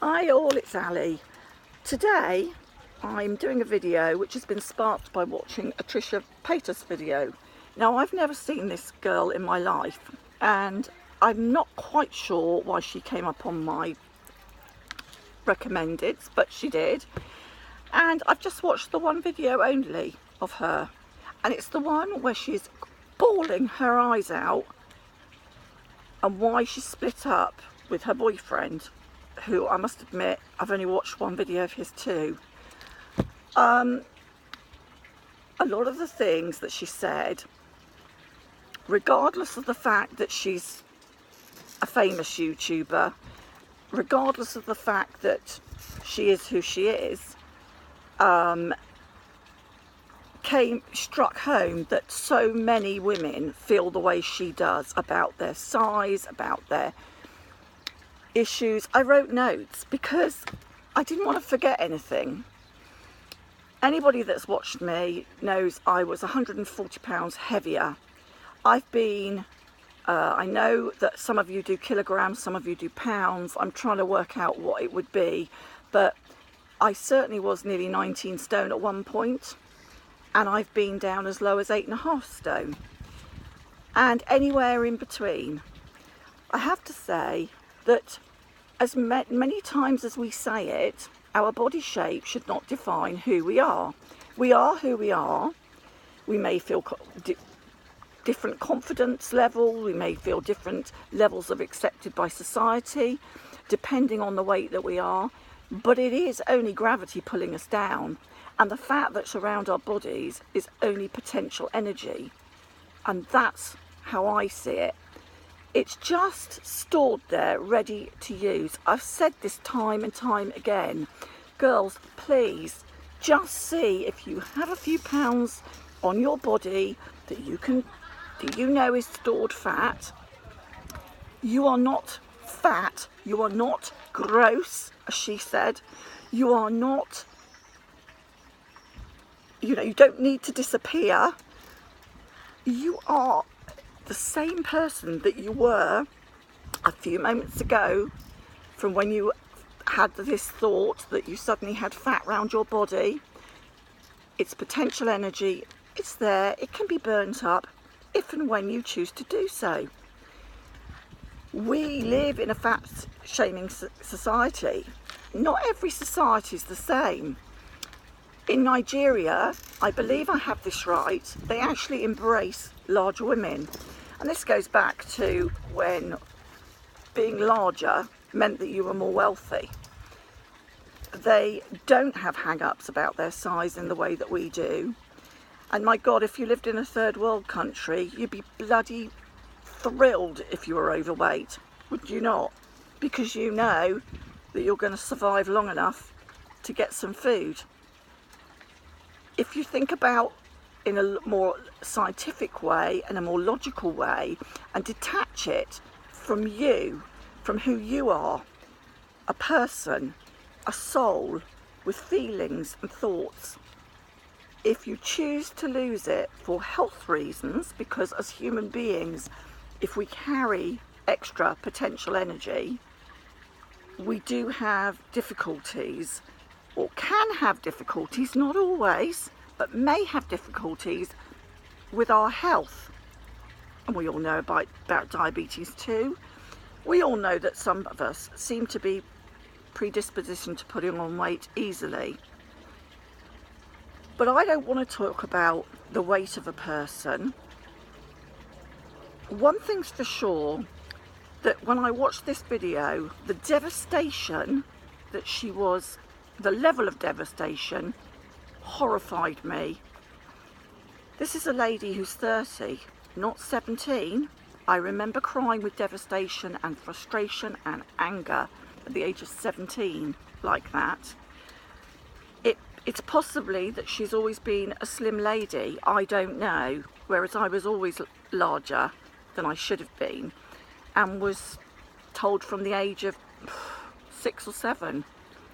Hi all, it's Ali. Today I'm doing a video which has been sparked by watching a Trisha Paytas video. Now, I've never seen this girl in my life and I'm not quite sure why she came up on my recommended, but she did. And I've just watched the one video only of her, and it's the one where she's bawling her eyes out and why she split up with her boyfriend, who I must admit I've only watched one video of his too. A lot of the things that she said, regardless of the fact that she's a famous YouTuber, regardless of the fact that she is who she is, struck home that so many women feel the way she does about their size, about their issues. I wrote notes because I didn't want to forget anything. Anybody that's watched me knows I was 140 pounds heavier. I've been, I know that some of you do kilograms, some of you do pounds. I'm trying to work out what it would be, but I certainly was nearly 19 stone at one point, and I've been down as low as 8.5 stone, and anywhere in between. I have to say that as many times as we say it, our body shape should not define who we are. We are who we are. We may feel different confidence level, we may feel different levels of accepted by society, depending on the weight that we are, but it is only gravity pulling us down, and the fat that's around our bodies is only potential energy, and that's how I see it. It's just stored there, ready to use. I've said this time and time again. Girls, please, just see if you have a few pounds on your body that you know is stored fat. You are not fat. You are not gross, as she said. You are not, you don't need to disappear. You are the same person that you were a few moments ago, from when you had this thought that you suddenly had fat around your body. It's potential energy. It's there. It can be burnt up if and when you choose to do so. We live in a fat shaming society. Not every society is the same. In Nigeria, I believe I have this right, they actually embrace larger women. And this goes back to when being larger meant that you were more wealthy. They don't have hang-ups about their size in the way that we do. And my God, if you lived in a third world country, you'd be bloody thrilled if you were overweight, would you not? Because you know that you're going to survive long enough to get some food. If you think about in a more scientific way and a more logical way, and detach it from you, from who you are, a person, a soul with feelings and thoughts. If you choose to lose it for health reasons, because as human beings, if we carry extra potential energy, we do have difficulties, or can have difficulties, not always, but may have difficulties with our health. And we all know about diabetes too. We all know that some of us seem to be predispositioned to putting on weight easily. But I don't want to talk about the weight of a person. One thing's for sure, that when I watched this video, the devastation that she was, the level of devastation horrified me. This is a lady who's 30, not 17. I remember crying with devastation and frustration and anger at the age of 17 like that. It's possibly that she's always been a slim lady, I don't know, whereas I was always larger than I should have been, and was told from the age of 6 or 7,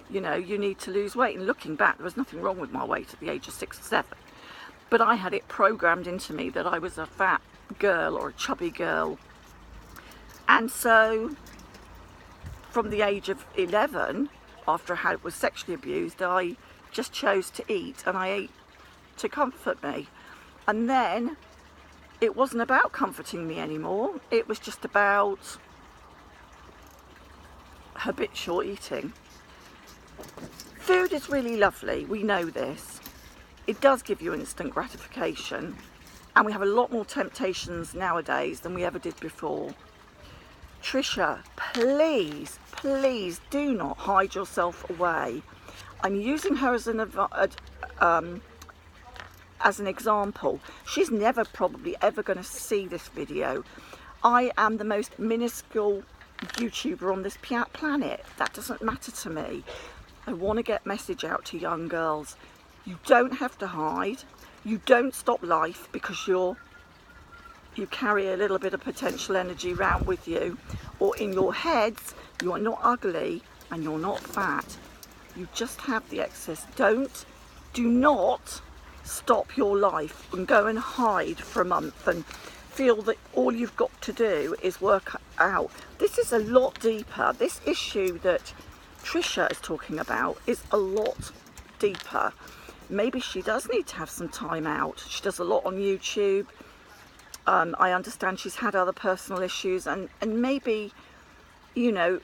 you need to lose weight. And looking back, there was nothing wrong with my weight at the age of 6 or 7, but I had it programmed into me that I was a fat girl or a chubby girl. And so from the age of 11, after I was sexually abused, I just chose to eat, and I ate to comfort me. And then it wasn't about comforting me anymore. It was just about habitual eating. Food is really lovely, we know this. It does give you instant gratification, and we have a lot more temptations nowadays than we ever did before. Trisha, please, please do not hide yourself away. I'm using her as an example. She's never probably ever going to see this video. I am the most minuscule YouTuber on this planet. That doesn't matter to me. I want to get message out to young girls. You don't have to hide. You don't stop life because you carry a little bit of potential energy around with you, or in your heads. You are not ugly and you're not fat. You just have the excess. Do not stop your life and go and hide for a month and feel that all you've got to do is work out. This is a lot deeper. This issue that Trisha is talking about is a lot deeper. Maybe she does need to have some time out. She does a lot on YouTube. I understand she's had other personal issues, and maybe, you know,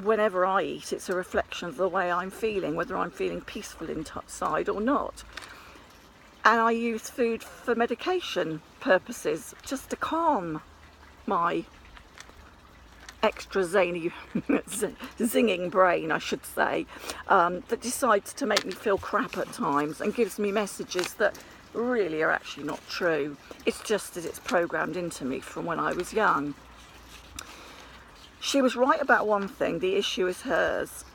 whenever I eat, it's a reflection of the way I'm feeling, whether I'm feeling peaceful inside or not. And I use food for medication purposes, just to calm my extra zany, zinging brain, I should say, that decides to make me feel crap at times and gives me messages that really are actually not true. It's just that it's programmed into me from when I was young. She was right about one thing: the issue is hers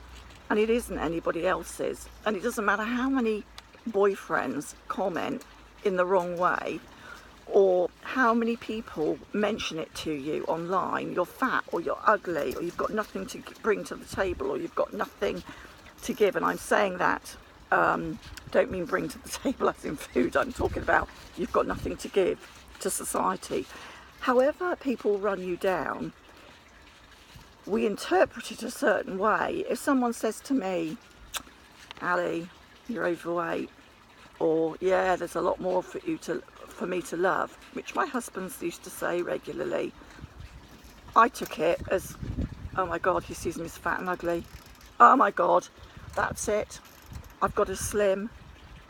and it isn't anybody else's. And it doesn't matter how many boyfriends comment in the wrong way, or how many people mention it to you online. You're fat, or you're ugly, or you've got nothing to bring to the table, or you've got nothing to give. And I'm saying that, don't mean bring to the table as in food. I'm talking about you've got nothing to give to society. However people run you down, we interpret it a certain way. If someone says to me, Ali, you're overweight, or yeah, there's a lot more for me to love, which my husband used to say regularly, I took it as, oh my God, he sees me as fat and ugly. Oh my God, that's it. I've got to slim.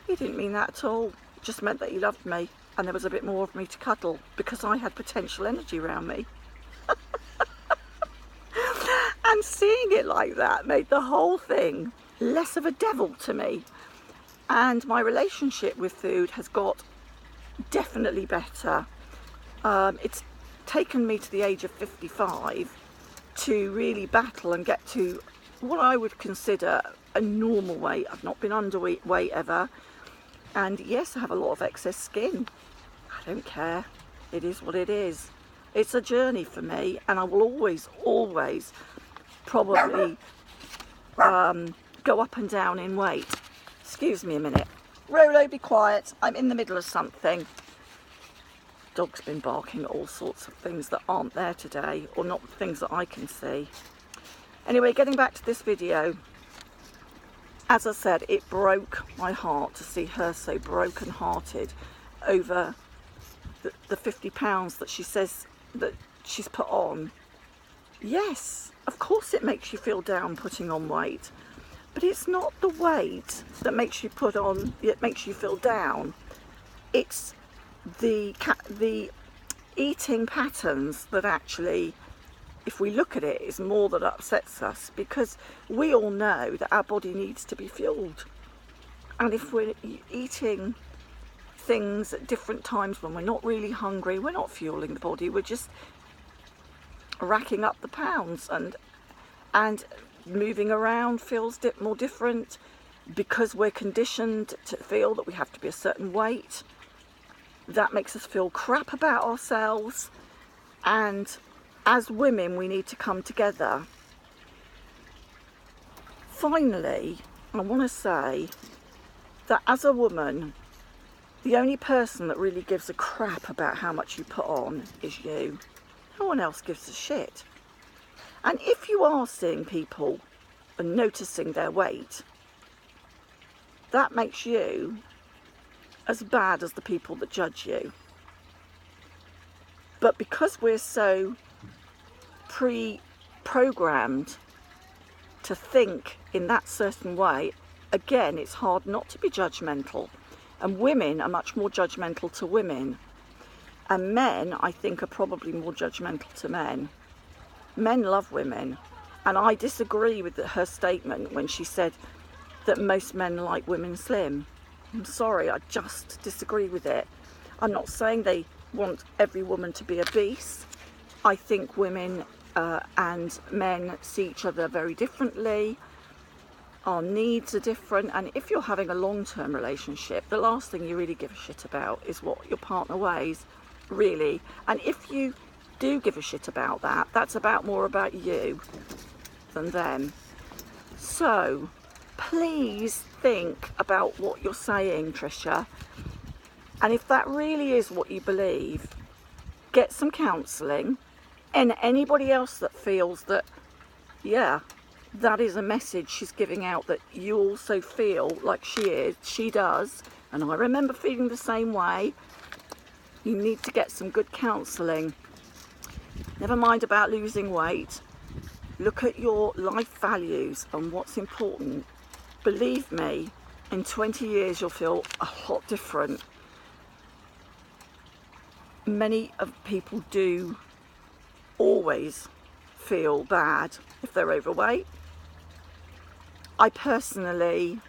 He didn't mean that at all. It just meant that he loved me and there was a bit more of me to cuddle because I had potential energy around me. And seeing it like that made the whole thing less of a devil to me. And my relationship with food has got definitely better. It's taken me to the age of 55 to really battle and get to what I would consider a normal weight. I've not been underweight ever. And yes, I have a lot of excess skin. I don't care. It is what it is. It's a journey for me, and I will always probably go up and down in weight. Excuse me a minute. Rolo, be quiet. I'm in the middle of something. Dog's been barking at all sorts of things that aren't there today, or not things that I can see. Anyway, getting back to this video. As I said, it broke my heart to see her so broken-hearted over the 50 pounds that she says that she's put on. Yes, of course it makes you feel down putting on weight, but it's not the weight that makes you makes you feel down. It's the eating patterns that actually, if we look at it, is more that upsets us, because we all know that our body needs to be fueled. And if we're eating things at different times when we're not really hungry, we're not fueling the body, we're just racking up the pounds, and moving around feels more different because we're conditioned to feel that we have to be a certain weight. That makes us feel crap about ourselves, and as women we need to come together. Finally, I want to say that as a woman, the only person that really gives a crap about how much you put on is you. No one else gives a shit. And if you are seeing people and noticing their weight, that makes you as bad as the people that judge you. But because we're so pre-programmed to think in that certain way, again, it's hard not to be judgmental. And women are much more judgmental to women. And men, I think, are probably more judgmental to men. Men love women. And I disagree with her statement when she said that most men like women slim. I'm sorry, I just disagree with it. I'm not saying they want every woman to be obese. I think women and men see each other very differently. Our needs are different, and if you're having a long-term relationship, the last thing you really give a shit about is what your partner weighs, really. And if you do give a shit about that, that's more about you than them. So please think about what you're saying, Trisha, and if that really is what you believe, get some counselling. And anybody else that feels that, yeah, that is a message she's giving out, that you also feel like she does, and I remember feeling the same way, you need to get some good counselling. Never mind about losing weight. Look at your life values and what's important. Believe me, in 20 years you'll feel a lot different. Many of people do always feel bad if they're overweight. I personally,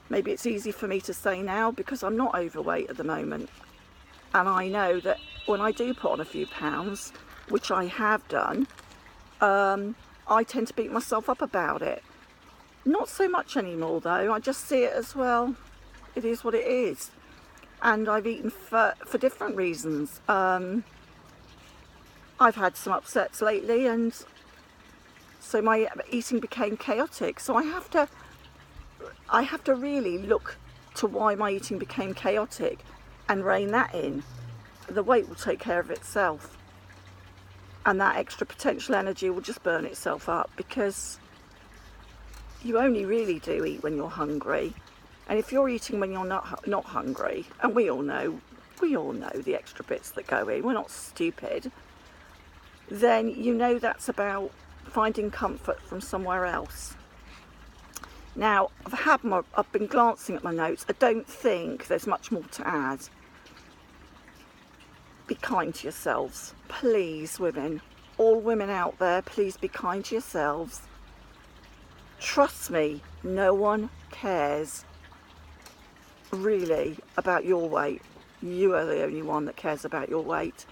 maybe it's easy for me to say now because I'm not overweight at the moment, and I know that when I do put on a few pounds, which I have done, I tend to beat myself up about it. Not so much anymore though. I just see it as, well, it is what it is, and I've eaten for different reasons. I've had some upsets lately, and so my eating became chaotic. So I have to really look to why my eating became chaotic and rein that in. The weight will take care of itself, and that extra potential energy will just burn itself up, because you only really do eat when you're hungry. And if you're eating when you're not hungry, and we all know the extra bits that go in, we're not stupid, then you know that's about finding comfort from somewhere else. Now, I've been glancing at my notes. I don't think there's much more to add. Be kind to yourselves, please, women. All women out there, please be kind to yourselves. Trust me, no one cares really about your weight. You are the only one that cares about your weight.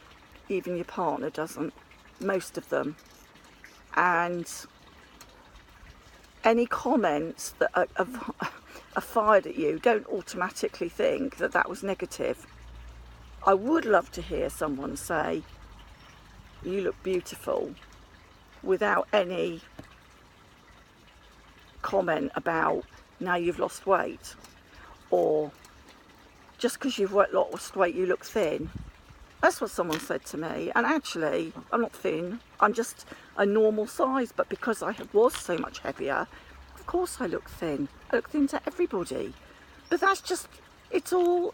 Even your partner doesn't. Most of them. And any comments that are fired at you, don't automatically think that that was negative. I would love to hear someone say, you look beautiful, without any comment about, now you've lost weight, or just because you've lost weight you look thin. That's what someone said to me, and actually I'm not thin, I'm just a normal size, but because I was so much heavier, of course I look thin. I look thin to everybody. But that's just, it's all,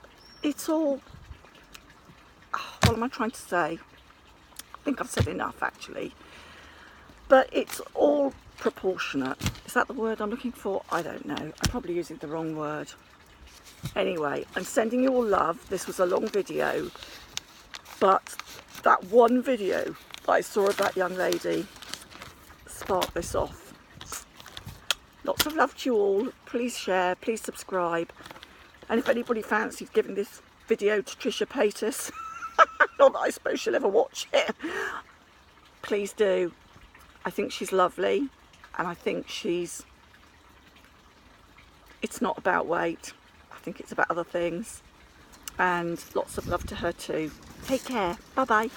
what am I trying to say? I think I've said enough actually. But it's all proportionate. Is that the word I'm looking for? I don't know. I'm probably using the wrong word. Anyway, I'm sending you all love. This was a long video. But that one video that I saw of that young lady sparked this off. Lots of love to you all. Please share, please subscribe. And if anybody fancies giving this video to Trisha Paytas, not that I suppose she'll ever watch it, please do. I think she's lovely, and I think it's not about weight. I think it's about other things. And lots of love to her too. Take care. Bye bye.